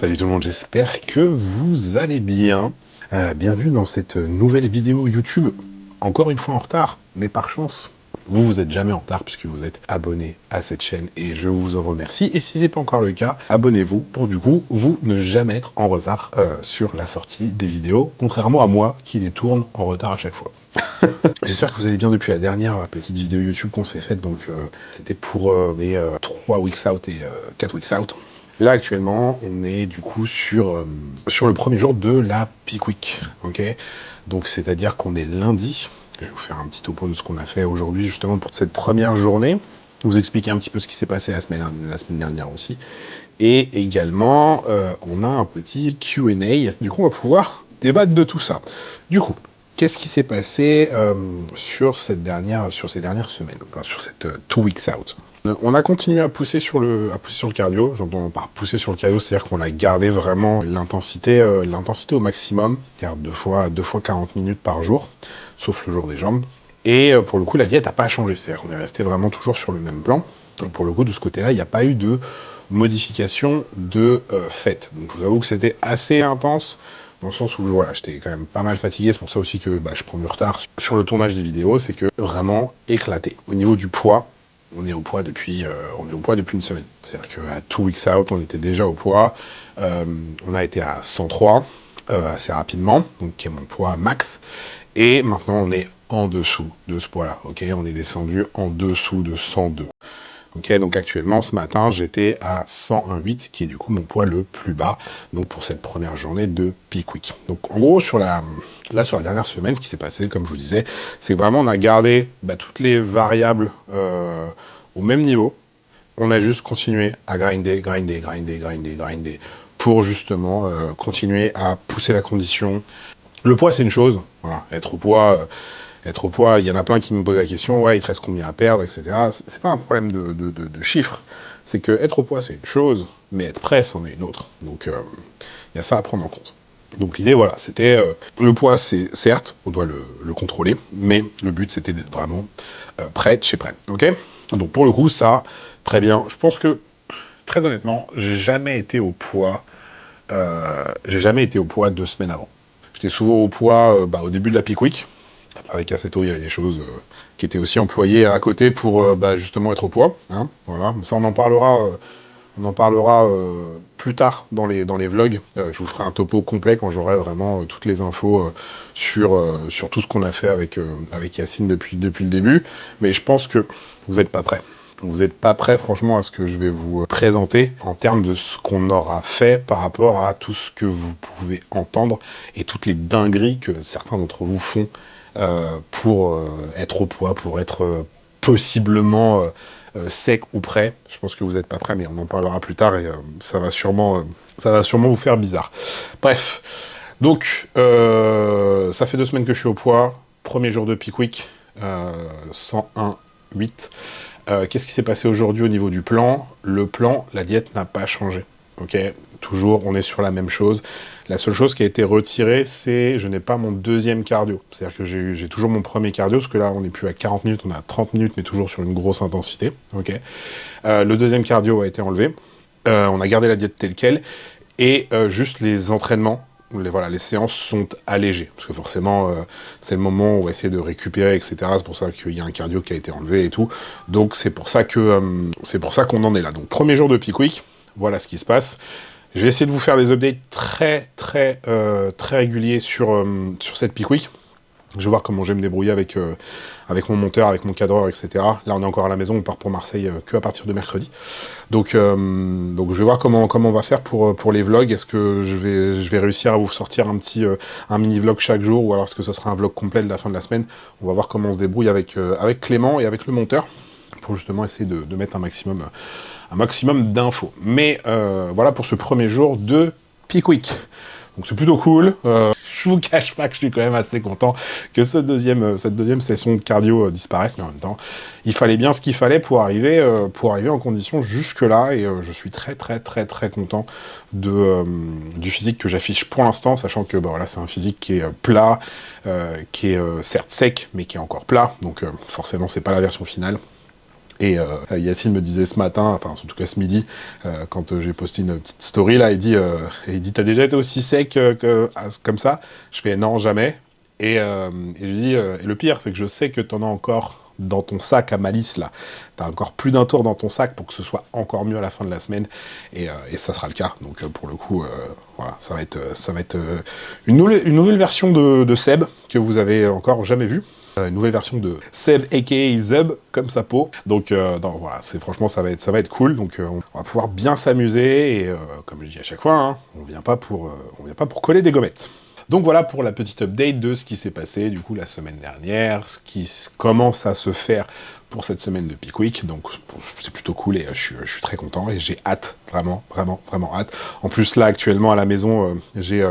Salut tout le monde, j'espère que vous allez bien. Bienvenue dans cette nouvelle vidéo YouTube. Encore une fois en retard, mais par chance, vous êtes jamais en retard puisque vous êtes abonné à cette chaîne et je vous en remercie. Et si c'est pas encore le cas, abonnez-vous pour du coup vous ne jamais être en retard sur la sortie des vidéos, contrairement à moi qui les tourne en retard à chaque fois. J'espère que vous allez bien depuis la dernière petite vidéo YouTube qu'on s'est faite. Donc c'était pour les 3 weeks out et 4 weeks out. Là actuellement on est du coup sur le premier jour de la Peak Week, ok. Donc c'est à dire qu'on est lundi. Je vais vous faire un petit topo de ce qu'on a fait aujourd'hui justement pour cette première journée, vous expliquer un petit peu ce qui s'est passé la semaine dernière aussi, et également on a un petit Q&A. Du coup on va pouvoir débattre de tout ça. Du coup qu'est-ce qui s'est passé sur ces dernières semaines, enfin, sur cette 2 weeks out? On a continué à pousser sur le cardio. J'entends par pousser sur le cardio, c'est-à-dire qu'on a gardé vraiment l'intensité au maximum, c'est-à-dire deux fois 40 minutes par jour, sauf le jour des jambes. Et pour le coup, la diète n'a pas changé, c'est-à-dire qu'on est resté vraiment toujours sur le même plan. Donc pour le coup, de ce côté-là, il n'y a pas eu de modification de fait. Donc je vous avoue que c'était assez intense, dans le sens où voilà, j'étais quand même pas mal fatigué. C'est pour ça aussi que je prends du retard sur le tournage des vidéos, c'est que vraiment éclaté. Au niveau du poids, on est au poids depuis une semaine. C'est-à-dire qu'à 2 weeks out, on était déjà au poids. On a été à 103 assez rapidement, donc qui est mon poids max. Et maintenant, on est en dessous de ce poids-là. Ok, on est descendu en dessous de 102. Ok, donc actuellement, ce matin, j'étais à 101,8, qui est du coup mon poids le plus bas, donc pour cette première journée de Peak Week. Donc en gros, sur la dernière semaine, ce qui s'est passé, comme je vous disais, c'est que vraiment on a gardé toutes les variables au même niveau. On a juste continué à grinder, pour justement continuer à pousser la condition. Le poids, c'est une chose, voilà, être au poids, il y en a plein qui me posent la question, ouais, il te reste combien à perdre, etc. C'est pas un problème de chiffres, c'est que être au poids, c'est une chose, mais être prêt, c'en est une autre. Donc, il y a ça à prendre en compte. Donc l'idée, voilà, c'était, le poids, c'est certes, on doit le contrôler, mais le but, c'était d'être vraiment prêt de chez prêt, ok. Donc pour le coup, ça, très bien. Je pense que, très honnêtement, j'ai jamais été au poids 2 semaines avant. J'étais souvent au poids au début de la Peak Week. Avec Assetto, il y avait des choses qui étaient aussi employées à côté pour justement être au poids. Hein, voilà. Ça, on en parlera plus tard dans les vlogs. Je vous ferai un topo complet quand j'aurai vraiment toutes les infos sur tout ce qu'on a fait avec Yacine depuis le début. Mais je pense que vous n'êtes pas prêts. Vous n'êtes pas prêts, franchement, à ce que je vais vous présenter en termes de ce qu'on aura fait par rapport à tout ce que vous pouvez entendre et toutes les dingueries que certains d'entre vous font pour être au poids, pour être possiblement sec ou prêt. Je pense que vous n'êtes pas prêt, mais on en parlera plus tard et ça va sûrement vous faire bizarre. Bref, donc ça fait 2 semaines que je suis au poids. Premier jour de Peak Week, 101,8. Qu'est-ce qui s'est passé aujourd'hui au niveau du plan? Le plan, la diète n'a pas changé. Ok, toujours, on est sur la même chose. La seule chose qui a été retirée, c'est je n'ai pas mon deuxième cardio. C'est-à-dire que j'ai toujours mon premier cardio, parce que là, on n'est plus à 40 minutes, on est à 30 minutes, mais toujours sur une grosse intensité. Ok. Le deuxième cardio a été enlevé. On a gardé la diète telle quelle. Et juste les entraînements, les séances sont allégées. Parce que forcément, c'est le moment où on va essayer de récupérer, etc. C'est pour ça qu'il y a un cardio qui a été enlevé et tout. Donc c'est pour ça qu'on en est là. Donc premier jour de Peak Week, voilà ce qui se passe. Je vais essayer de vous faire des updates très réguliers sur cette Peak Week. Je vais voir comment je vais me débrouiller avec mon monteur, avec mon cadreur, etc. Là, on est encore à la maison, on part pour Marseille que à partir de mercredi. Donc je vais voir comment on va faire pour les vlogs. Est-ce que je vais réussir à vous sortir un mini vlog chaque jour, ou alors est-ce que ce sera un vlog complet de la fin de la semaine? On va voir comment on se débrouille avec Clément et avec le monteur, pour justement essayer de mettre un maximum d'infos. Mais voilà pour ce premier jour de Peak Week. Donc c'est plutôt cool. Je vous cache pas que je suis quand même assez content que cette deuxième session de cardio disparaisse, mais en même temps, il fallait bien ce qu'il fallait pour arriver en condition jusque-là, et je suis très content du physique que j'affiche pour l'instant, sachant que voilà, c'est un physique qui est plat, qui est certes sec, mais qui est encore plat, donc forcément c'est pas la version finale. Et Yacine me disait ce matin, enfin en tout cas ce midi, quand j'ai posté une petite story là, il dit t'as déjà été aussi sec comme ça? Je fais non, jamais. Et je lui dis, et le pire, c'est que je sais que t'en as encore dans ton sac à malice là. T'as encore plus d'un tour dans ton sac pour que ce soit encore mieux à la fin de la semaine. Et ça sera le cas. Donc pour le coup, voilà, ça va être une nouvelle version de Seb que vous avez encore jamais vue. Une nouvelle version de Seb aka Zeb comme sa peau. Donc non, voilà, franchement ça va être cool. Donc on va pouvoir bien s'amuser et comme je dis à chaque fois, hein, on vient pas pour coller des gommettes. Donc voilà pour la petite update de ce qui s'est passé du coup la semaine dernière, ce qui commence à se faire pour cette semaine de Peak Week, donc c'est plutôt cool et je suis très content et j'ai hâte, vraiment hâte. En plus là actuellement à la maison, j'ai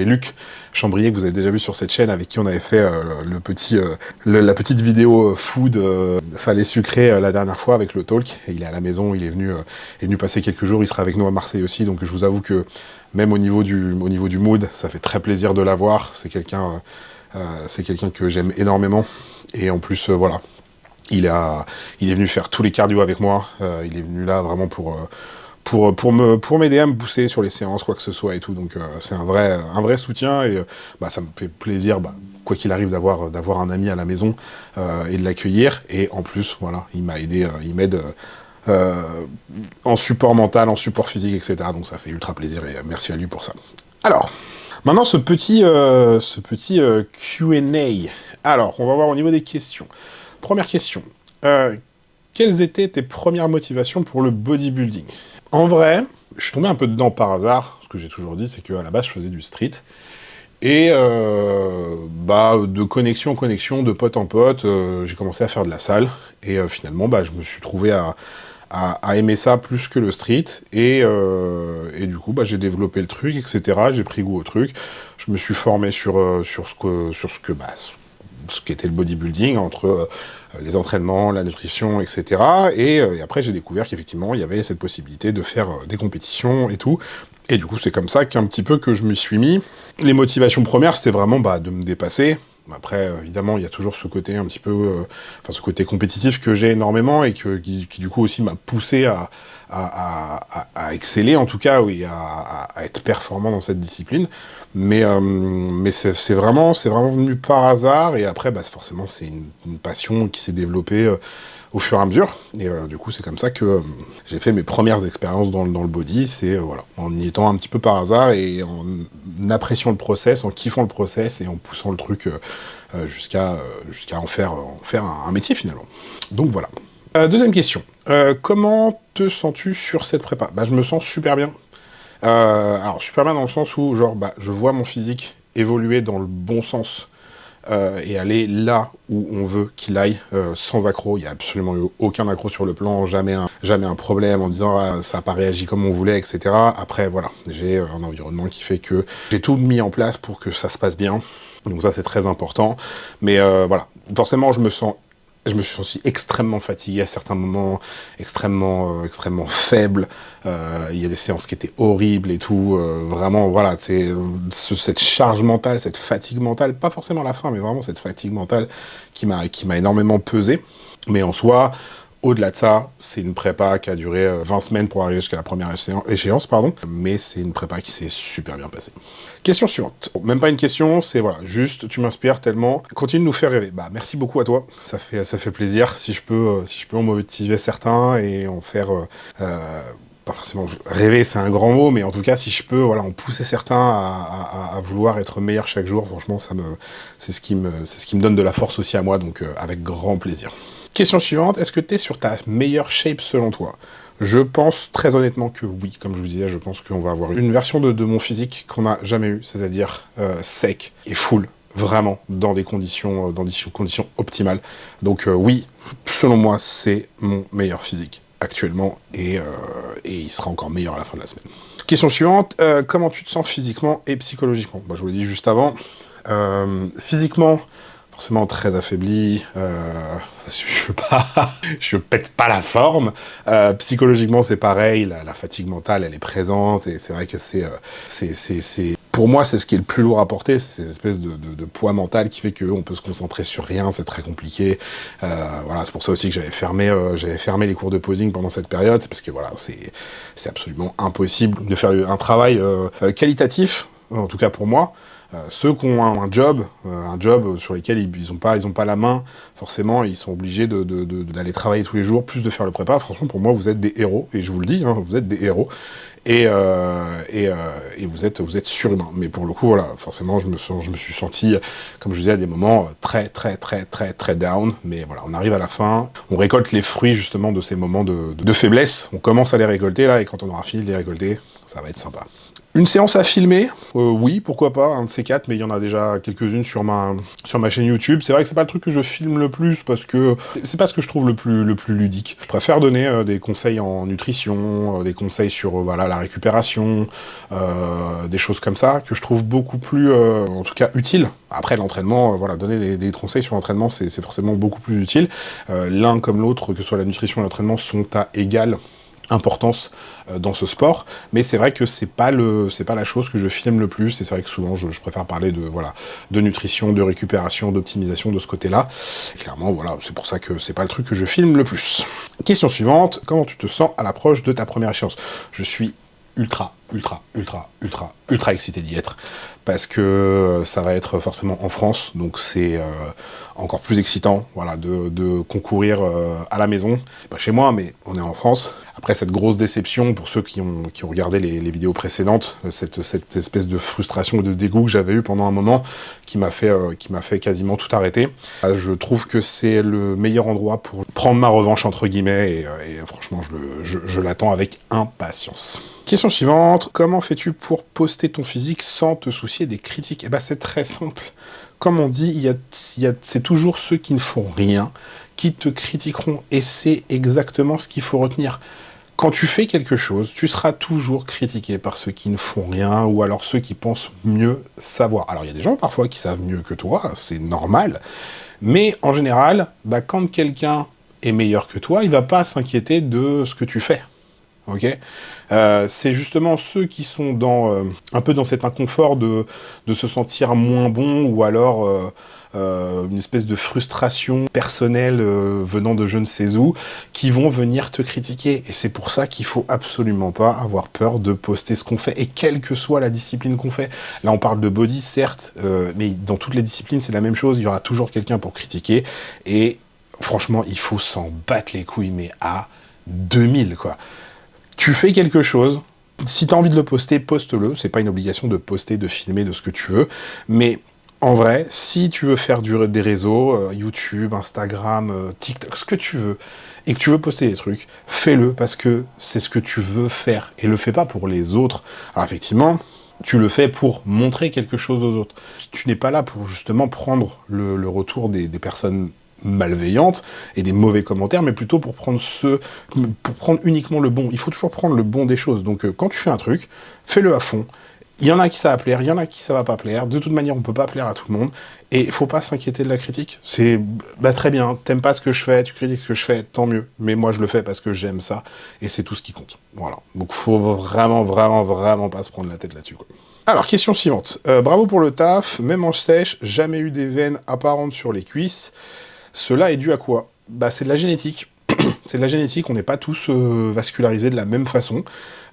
Luc Chambrier que vous avez déjà vu sur cette chaîne avec qui on avait fait la petite vidéo food salé sucré la dernière fois avec le talk, et il est à la maison, il est venu passer quelques jours, il sera avec nous à Marseille aussi, donc je vous avoue que même au niveau du mood, ça fait très plaisir de l'avoir, c'est quelqu'un que j'aime énormément, et en plus voilà. Il est venu faire tous les cardio avec moi. Il est venu là vraiment pour m'aider à me booster sur les séances, quoi que ce soit et tout. Donc c'est un vrai soutien et ça me fait plaisir, quoi qu'il arrive, d'avoir un ami à la maison et de l'accueillir. Et en plus, voilà, il m'a aidé, il m'aide en support mental, en support physique, etc. Donc ça fait ultra plaisir et merci à lui pour ça. Alors, maintenant ce petit Q&A. Alors, on va voir au niveau des questions. Première question. Quelles étaient tes premières motivations pour le bodybuilding? En vrai, je suis tombé un peu dedans par hasard. Ce que j'ai toujours dit, c'est qu'à la base, je faisais du street. Et de connexion en connexion, de pote en pote, j'ai commencé à faire de la salle. Et finalement, je me suis trouvé à aimer ça plus que le street. Et du coup, j'ai développé le truc, etc. J'ai pris goût au truc. Je me suis formé sur ce qu'était le bodybuilding, entre les entraînements, la nutrition, etc. Et après, j'ai découvert qu'effectivement, il y avait cette possibilité de faire des compétitions et tout. Et du coup, c'est comme ça qu'un petit peu que je me suis mis. Les motivations premières, c'était vraiment de me dépasser. Après, évidemment, il y a toujours ce côté un petit peu... ce côté compétitif que j'ai énormément et qui du coup aussi m'a poussé à exceller, en tout cas, oui, à être performant dans cette discipline. Mais c'est vraiment venu par hasard, et après, forcément, c'est une passion qui s'est développée au fur et à mesure, et du coup, c'est comme ça que j'ai fait mes premières expériences dans le body, c'est voilà, en y étant un petit peu par hasard, et en appréciant le process, en kiffant le process, et en poussant le truc jusqu'à en faire un métier, finalement. Donc voilà. Deuxième question. Comment te sens-tu sur cette prépa? Je me sens super bien. Alors, super bien dans le sens où, je vois mon physique évoluer dans le bon sens et aller là où on veut qu'il aille, sans accroc. Il n'y a absolument eu aucun accroc sur le plan, jamais un problème en disant ça n'a pas réagi comme on voulait, etc. Après, voilà, j'ai un environnement qui fait que j'ai tout mis en place pour que ça se passe bien. Donc ça, c'est très important. Mais voilà, forcément, je me suis senti extrêmement fatigué à certains moments, extrêmement faible. Il y a des séances qui étaient horribles et tout. Vraiment, voilà, cette charge mentale, cette fatigue mentale, pas forcément à la fin, mais vraiment cette fatigue mentale qui m'a énormément pesé. Mais en soi, au-delà de ça, c'est une prépa qui a duré 20 semaines pour arriver jusqu'à la première échéance, pardon. Mais c'est une prépa qui s'est super bien passée. Question suivante. Bon, même pas une question, c'est voilà, juste tu m'inspires tellement. Continue de nous faire rêver. Merci beaucoup à toi. Ça fait plaisir. Si je peux en motiver certains et en faire pas forcément rêver, c'est un grand mot, mais en tout cas, si je peux, en pousser certains à vouloir être meilleur chaque jour, franchement, c'est ce qui me donne de la force aussi à moi, donc avec grand plaisir. Question suivante, est-ce que tu es sur ta meilleure shape selon toi? Je pense très honnêtement que oui, comme je vous disais, je pense qu'on va avoir une version de mon physique qu'on n'a jamais eue, c'est-à-dire sec et full, vraiment, dans des conditions optimales. Donc oui, selon moi, c'est mon meilleur physique actuellement, et il sera encore meilleur à la fin de la semaine. Question suivante, comment tu te sens physiquement et psychologiquement? Je vous l'ai dit juste avant, physiquement, forcément très affaibli, je pète pas la forme. Psychologiquement, c'est pareil, la fatigue mentale, elle est présente, et c'est vrai que c'est Pour moi, c'est ce qui est le plus lourd à porter, c'est cette espèce de poids mental qui fait qu'on peut se concentrer sur rien, c'est très compliqué. Voilà, c'est pour ça aussi que j'avais fermé les cours de posing pendant cette période, parce que voilà, c'est absolument impossible de faire un travail qualitatif, en tout cas pour moi. Ceux qui ont un job sur lequel ils ont pas la main, forcément, ils sont obligés d'aller travailler tous les jours, plus de faire le prépa. Franchement, pour moi, vous êtes des héros, et je vous le dis, hein, vous êtes des héros. Et vous êtes surhumain. Mais pour le coup, voilà, forcément, je me suis senti, comme je disais, à des moments très down. Mais voilà, on arrive à la fin, on récolte les fruits justement de ces moments de faiblesse. On commence à les récolter là, et quand on aura fini de les récolter, ça va être sympa. Une séance à filmer, oui, pourquoi pas, un de ces quatre, mais il y en a déjà quelques-unes sur ma chaîne YouTube. C'est vrai que c'est pas le truc que je filme le plus, parce que c'est pas ce que je trouve le plus ludique. Je préfère donner des conseils en nutrition, des conseils sur voilà, la récupération, des choses comme ça, que je trouve beaucoup plus, en tout cas, utiles. Après, l'entraînement, voilà, donner des conseils sur l'entraînement, c'est forcément beaucoup plus utile. L'un comme l'autre, que ce soit la nutrition et l'entraînement, sont à égale importance dans ce sport, mais c'est vrai que c'est pas la chose que je filme le plus, et c'est vrai que souvent je préfère parler de nutrition, de récupération, d'optimisation de ce côté-là. Clairement, voilà, c'est pour ça que c'est pas le truc que je filme le plus. Question suivante, comment tu te sens à l'approche de ta première échéance? Je suis ultra excité d'y être, parce que ça va être forcément en France, donc c'est encore plus excitant, voilà, de concourir à la maison. C'est pas chez moi, mais on est en France. Après cette grosse déception, pour ceux qui ont regardé les vidéos précédentes, cette espèce de frustration et de dégoût que j'avais eu pendant un moment, qui m'a fait quasiment tout arrêter. Je trouve que c'est le meilleur endroit pour prendre ma revanche, entre guillemets, et franchement, je l'attends avec impatience. Question suivante, comment fais-tu pour poster ton physique sans te soucier des critiques? Eh ben, c'est très simple. Comme on dit, c'est toujours ceux qui ne font rien qui te critiqueront, et c'est exactement ce qu'il faut retenir. Quand tu fais quelque chose, tu seras toujours critiqué par ceux qui ne font rien, ou alors ceux qui pensent mieux savoir. Alors il y a des gens parfois qui savent mieux que toi, c'est normal, mais en général, quand quelqu'un est meilleur que toi, il va pas s'inquiéter de ce que tu fais. Ok, c'est justement ceux qui sont un peu dans cet inconfort de se sentir moins bon, ou alors une espèce de frustration personnelle venant de je ne sais où, qui vont venir te critiquer. Et c'est pour ça qu'il faut absolument pas avoir peur de poster ce qu'on fait, et quelle que soit la discipline qu'on fait. Là, on parle de body, certes, mais dans toutes les disciplines, c'est la même chose. Il y aura toujours quelqu'un pour critiquer, et franchement, il faut s'en battre les couilles, mais à 2000, quoi. Tu fais quelque chose, si tu as envie de le poster, poste-le. C'est pas une obligation de poster, de filmer, de ce que tu veux. Mais en vrai, si tu veux faire des réseaux, YouTube, Instagram, TikTok, ce que tu veux, et que tu veux poster des trucs, fais-le, parce que c'est ce que tu veux faire. Et le fais pas pour les autres. Alors effectivement, tu le fais pour montrer quelque chose aux autres. Tu n'es pas là pour justement prendre le retour des personnes malveillantes et des mauvais commentaires, mais plutôt pour prendre uniquement le bon. Il faut toujours prendre le bon des choses. Donc quand tu fais un truc, fais-le à fond. Il y en a qui ça va plaire, il y en a qui ça va pas plaire. De toute manière, on peut pas plaire à tout le monde. Et il faut pas s'inquiéter de la critique. C'est très bien, t'aimes pas ce que je fais, tu critiques ce que je fais, tant mieux. Mais moi, je le fais parce que j'aime ça, et c'est tout ce qui compte. Voilà. Donc faut vraiment pas se prendre la tête là-dessus, quoi. Alors, question suivante. Bravo pour le taf, même en sèche, jamais eu des veines apparentes sur les cuisses. Cela est dû à quoi? C'est de la génétique. C'est de la génétique, on n'est pas tous vascularisés de la même façon.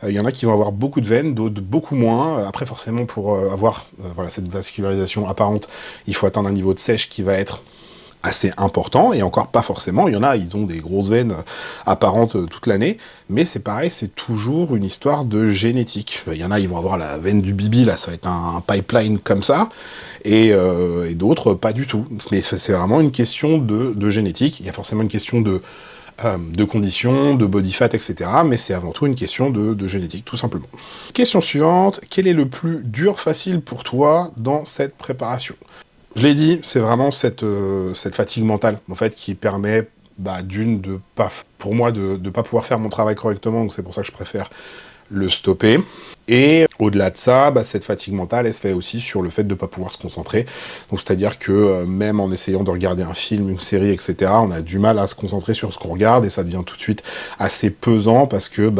Il y en a qui vont avoir beaucoup de veines, d'autres beaucoup moins. Après, forcément, pour avoir voilà, cette vascularisation apparente, il faut atteindre un niveau de sèche qui va être assez important, et encore pas forcément. Il y en a, ils ont des grosses veines apparentes toute l'année, mais c'est pareil, c'est toujours une histoire de génétique. Il y en a, ils vont avoir la veine du bibi, là, ça va être un pipeline comme ça, et d'autres, pas du tout. Mais c'est vraiment une question de génétique. Il y a forcément une question de conditions, de body fat, etc. Mais c'est avant tout une question de génétique, tout simplement. Question suivante, quel est le plus dur facile pour toi dans cette préparation? Je l'ai dit, c'est vraiment cette fatigue mentale, en fait, qui permet, pour moi, de pas pouvoir faire mon travail correctement, donc c'est pour ça que je préfère le stopper. Et au-delà de ça, cette fatigue mentale, elle se fait aussi sur le fait de ne pas pouvoir se concentrer. Donc c'est-à-dire que même en essayant de regarder un film, une série, etc., on a du mal à se concentrer sur ce qu'on regarde et ça devient tout de suite assez pesant parce que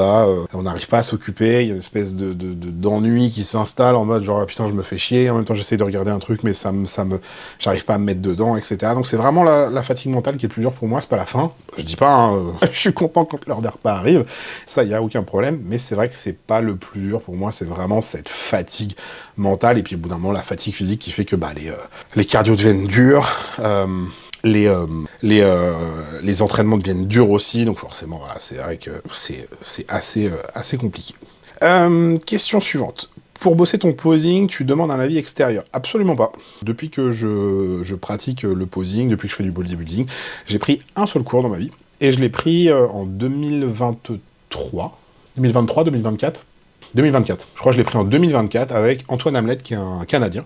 on n'arrive pas à s'occuper, il y a une espèce d'ennui qui s'installe en mode genre putain je me fais chier, en même temps j'essaie de regarder un truc mais j'arrive pas à me mettre dedans, etc. Donc c'est vraiment la fatigue mentale qui est le plus dur pour moi, c'est pas la fin. Je dis pas, hein, je suis content quand l'heure des repas arrive, ça y a aucun problème, mais c'est vrai que c'est pas le plus dur pour moi, c'est vraiment cette fatigue mentale, et puis au bout d'un moment la fatigue physique qui fait que les cardio deviennent durs, les entraînements deviennent durs aussi, donc forcément voilà, c'est vrai que c'est assez compliqué. Question suivante. Pour bosser ton posing, tu demandes un avis extérieur? Absolument pas. Depuis que je pratique le posing, depuis que je fais du bodybuilding, j'ai pris un seul cours dans ma vie, et je l'ai pris en 2023, 2024. 2024. Je crois que je l'ai pris en 2024 avec Antoine Hamlet, qui est un Canadien,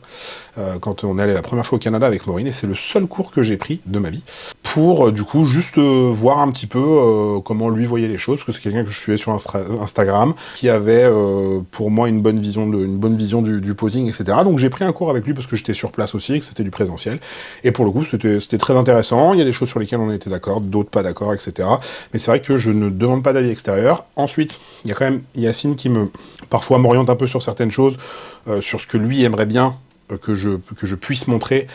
quand on est allé la première fois au Canada avec Maureen, et c'est le seul cours que j'ai pris de ma vie, pour du coup juste voir un petit peu comment lui voyait les choses, parce que c'est quelqu'un que je suivais sur Instagram, qui avait pour moi une bonne vision du posing, etc. Donc j'ai pris un cours avec lui parce que j'étais sur place aussi, et que c'était du présentiel, et pour le coup c'était très intéressant. Il y a des choses sur lesquelles on était d'accord, d'autres pas d'accord, etc. Mais c'est vrai que je ne demande pas d'avis extérieur. Ensuite, il y a quand même Yacine qui parfois m'oriente un peu sur certaines choses, sur ce que lui aimerait bien que je puisse montrer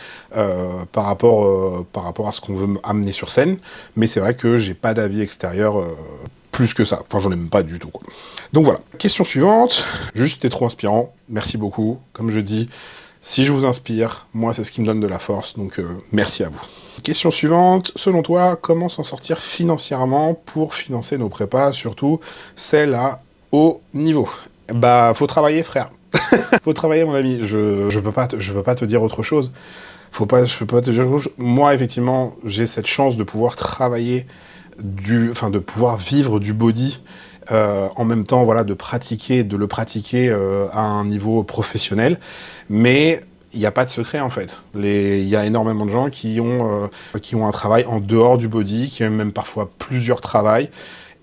par rapport à ce qu'on veut amener sur scène, mais c'est vrai que j'ai pas d'avis extérieur plus que ça, enfin j'en ai même pas du tout, quoi. Donc voilà, question suivante, juste t'es trop inspirant, merci beaucoup, comme je dis, si je vous inspire, moi c'est ce qui me donne de la force, donc merci à vous. Question suivante, selon toi, comment s'en sortir financièrement pour financer nos prépas, surtout celles à haut niveau? Faut travailler, frère. Faut travailler, mon ami. Je peux pas te dire autre chose. Je peux pas te dire autre chose. Moi, effectivement, j'ai cette chance de pouvoir travailler de pouvoir vivre du body, en même temps, voilà, de le pratiquer à un niveau professionnel. Mais il n'y a pas de secret, en fait. Il y a énormément de gens qui ont un travail en dehors du body, qui ont même parfois plusieurs travails.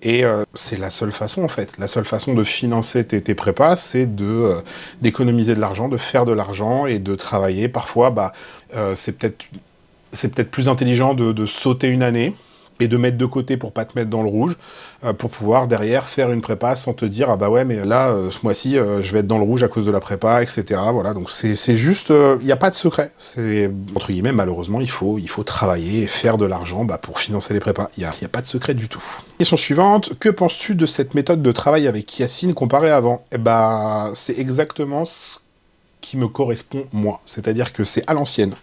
Et c'est la seule façon, en fait. La seule façon de financer tes prépas, c'est d'économiser de l'argent, de faire de l'argent et de travailler. Parfois, c'est peut-être plus intelligent de sauter une année et de mettre de côté pour pas te mettre dans le rouge, pour pouvoir derrière faire une prépa sans te dire ah bah ouais mais là ce mois-ci je vais être dans le rouge à cause de la prépa, etc. Voilà, donc c'est juste, il n'y a pas de secret, c'est entre guillemets, malheureusement il faut travailler et faire de l'argent pour financer les prépas, il y a pas de secret du tout. Question suivante, que penses-tu de cette méthode de travail avec Yacine comparée à avant? C'est exactement ce qui me correspond moi, c'est-à-dire que c'est à l'ancienne.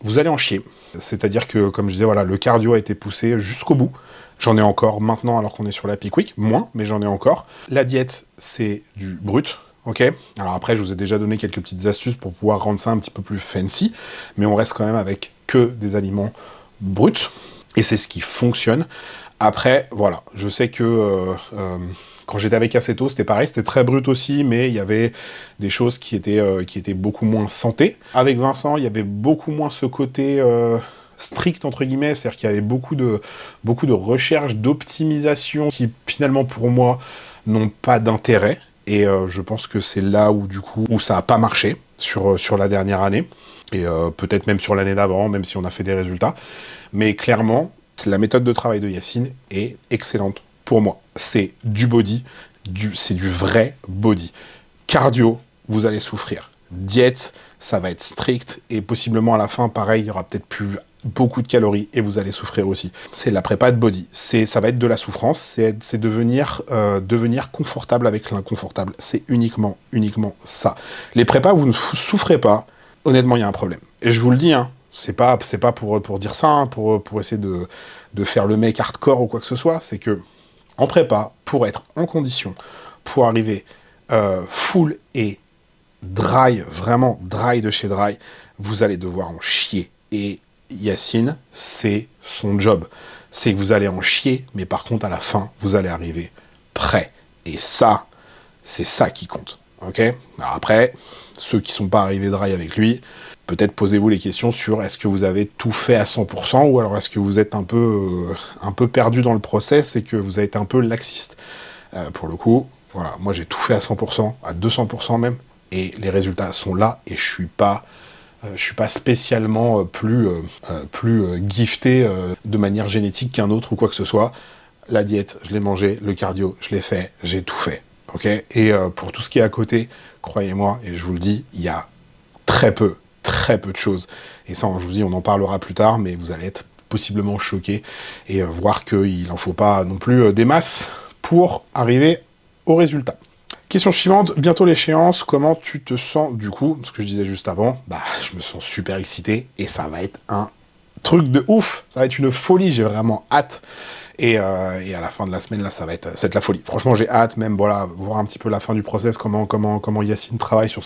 Vous allez en chier. C'est-à-dire que, comme je disais, voilà, le cardio a été poussé jusqu'au bout. J'en ai encore maintenant, alors qu'on est sur la peak week, moins, mais j'en ai encore. La diète, c'est du brut, ok? Alors après, je vous ai déjà donné quelques petites astuces pour pouvoir rendre ça un petit peu plus fancy, mais on reste quand même avec que des aliments bruts, et c'est ce qui fonctionne. Après, voilà, je sais que quand j'étais avec Aceto, c'était pareil, c'était très brut aussi, mais il y avait des choses qui étaient beaucoup moins santé. Avec Vincent, il y avait beaucoup moins ce côté strict, entre guillemets, c'est-à-dire qu'il y avait beaucoup de recherches, d'optimisation qui, finalement, pour moi, n'ont pas d'intérêt. Et je pense que c'est là où, du coup, où ça n'a pas marché sur la dernière année. Et peut-être même sur l'année d'avant, même si on a fait des résultats. Mais clairement, la méthode de travail de Yacine est excellente pour moi. C'est du body, c'est du vrai body. Cardio, vous allez souffrir. Diète, ça va être strict, et possiblement à la fin, pareil, il y aura peut-être plus beaucoup de calories, et vous allez souffrir aussi. C'est la prépa de body. Ça va être de la souffrance, c'est devenir confortable avec l'inconfortable. C'est uniquement ça. Les prépas, vous ne souffrez pas, honnêtement, il y a un problème. Et je vous le dis, hein, c'est pas pour dire ça, hein, pour essayer de faire le mec hardcore ou quoi que ce soit, c'est que en prépa, pour être en condition, pour arriver full et dry, vraiment dry de chez dry, vous allez devoir en chier. Et Yacine, c'est son job. C'est que vous allez en chier, mais par contre, à la fin, vous allez arriver prêt. Et ça, c'est ça qui compte. Ok? Alors après, ceux qui sont pas arrivés dry avec lui, peut-être posez-vous les questions sur est-ce que vous avez tout fait à 100% ou alors est-ce que vous êtes un peu perdu dans le process et que vous avez été un peu laxiste. Pour le coup, Voilà, moi j'ai tout fait à 100%, à 200% même, et les résultats sont là, et je suis pas spécialement plus gifté de manière génétique qu'un autre ou quoi que ce soit. La diète, je l'ai mangé, le cardio, je l'ai fait, j'ai tout fait. Ok. Et pour tout ce qui est à côté, croyez-moi, et je vous le dis, il y a très peu de choses. Et ça, je vous dis, on en parlera plus tard, mais vous allez être possiblement choqués et voir qu'il n'en faut pas non plus des masses pour arriver au résultat. Question suivante, bientôt l'échéance, comment tu te sens du coup? Ce que je disais juste avant, bah je me sens super excité et ça va être un truc de ouf, ça va être une folie, j'ai vraiment hâte. Et à la fin de la semaine, là, ça va être la folie. Franchement, j'ai hâte, même, voilà, voir un petit peu la fin du process, comment Yacine travaille sur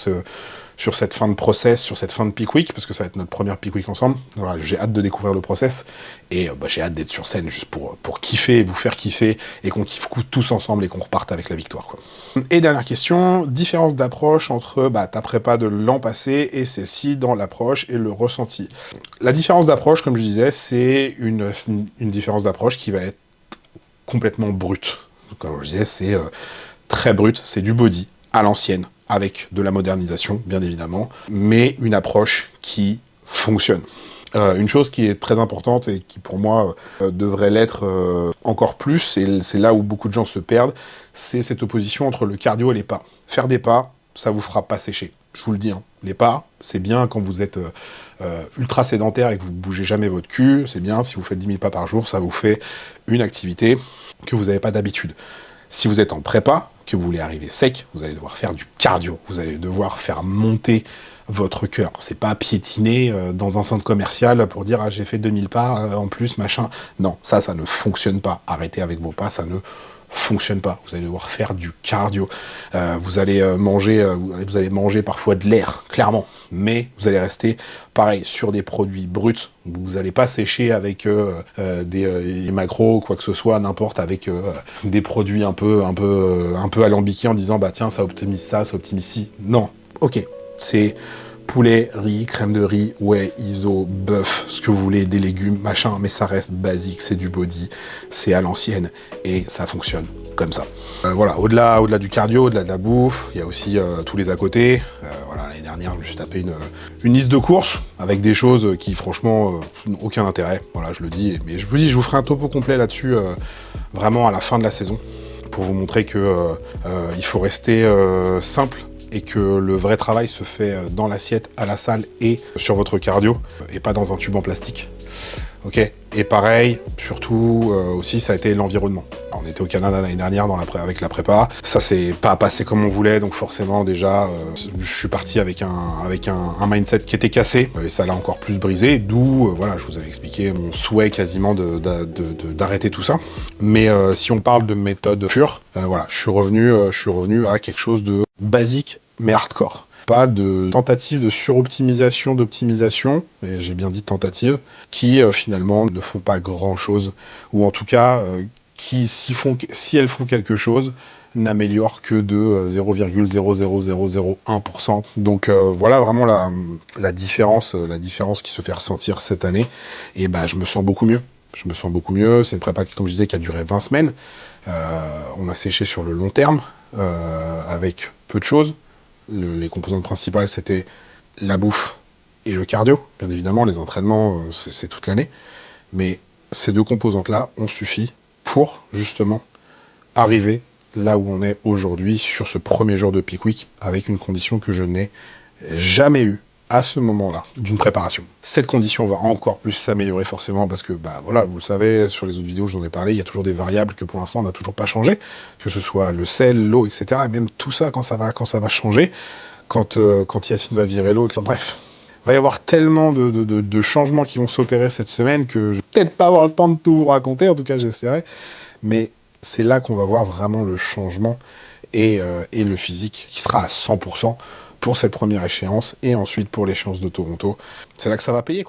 cette fin de process, sur cette fin de peak week, parce que ça va être notre première peak week ensemble. Voilà, j'ai hâte de découvrir le process, et j'ai hâte d'être sur scène, juste pour kiffer, vous faire kiffer, et qu'on kiffe tous ensemble, et qu'on reparte avec la victoire, quoi. Et dernière question, différence d'approche entre ta prépa de l'an passé et celle-ci dans l'approche et le ressenti. La différence d'approche, comme je disais, c'est une différence d'approche qui va être complètement brute. Comme je disais, c'est très brut, c'est du body, à l'ancienne, avec de la modernisation, bien évidemment, mais une approche qui fonctionne. Une chose qui est très importante et qui pour moi devrait l'être encore plus, et c'est là où beaucoup de gens se perdent, c'est cette opposition entre le cardio et les pas. Faire des pas, ça vous fera pas sécher. Je vous le dis, hein. Les pas, c'est bien quand vous êtes ultra sédentaire et que vous bougez jamais votre cul, c'est bien si vous faites 10 000 pas par jour, ça vous fait une activité que vous n'avez pas d'habitude. Si vous êtes en prépa, que vous voulez arriver sec, vous allez devoir faire du cardio, vous allez devoir faire monter votre cœur. C'est pas piétiner dans un centre commercial pour dire ah, j'ai fait 2000 pas en plus, machin. Non, ça ne fonctionne pas. Arrêtez avec vos pas, ça ne fonctionne pas. Vous allez devoir faire du cardio. Vous allez manger parfois de l'air, clairement. Mais vous allez rester, pareil, sur des produits bruts. Vous n'allez pas sécher avec des macros ou quoi que ce soit, n'importe, avec des produits un peu alambiqués en disant bah tiens, ça optimise ça, ça optimise ci. Non, ok, c'est poulet, riz, crème de riz, whey, iso, bœuf, ce que vous voulez, des légumes, machin, mais ça reste basique, c'est du body, c'est à l'ancienne, et ça fonctionne comme ça. Voilà, au-delà du cardio, au-delà de la bouffe, il y a aussi tous les à côté. Voilà, l'année dernière, je me suis tapé une liste de courses avec des choses qui, franchement, n'ont aucun intérêt. Voilà, je le dis, mais je vous dis, je vous ferai un topo complet là-dessus, vraiment à la fin de la saison, pour vous montrer que il faut rester simple, et que le vrai travail se fait dans l'assiette, à la salle et sur votre cardio, et pas dans un tube en plastique. Ok. Et pareil, surtout aussi, ça a été l'environnement. On était au Canada l'année dernière avec la prépa. Ça s'est pas passé comme on voulait, donc forcément déjà, je suis parti avec un mindset qui était cassé, et ça l'a encore plus brisé. D'où, voilà, je vous avais expliqué mon souhait quasiment d'arrêter tout ça. Mais si on parle de méthode pure, voilà, je suis revenu à quelque chose de basique mais hardcore. Pas de tentative de suroptimisation, d'optimisation, et j'ai bien dit tentative, qui finalement ne font pas grand-chose, ou en tout cas, qui, si elles font quelque chose, n'améliorent que de 0,00001%. Donc voilà vraiment la différence qui se fait ressentir cette année, et je me sens beaucoup mieux. Je me sens beaucoup mieux, c'est une prépa, comme je disais, qui a duré 20 semaines. On a séché sur le long terme, avec peu de choses. Les composantes principales, c'était la bouffe et le cardio. Bien évidemment, les entraînements, c'est toute l'année. Mais ces deux composantes-là ont suffi pour, justement, arriver là où on est aujourd'hui, sur ce premier jour de peak week, avec une condition que je n'ai jamais eue à ce moment-là d'une préparation. Cette condition va encore plus s'améliorer forcément parce que, voilà, vous le savez, sur les autres vidéos, j'en ai parlé, il y a toujours des variables que pour l'instant on n'a toujours pas changé, que ce soit le sel, l'eau, etc. Et même tout ça, quand ça va changer, quand Yacine va virer l'eau, etc. Bref, il va y avoir tellement de changements qui vont s'opérer cette semaine que je vais peut-être pas avoir le temps de tout vous raconter, en tout cas j'essaierai, mais c'est là qu'on va voir vraiment le changement et le physique qui sera à 100% pour cette première échéance, et ensuite pour l'échéance de Toronto. C'est là que ça va payer, quoi.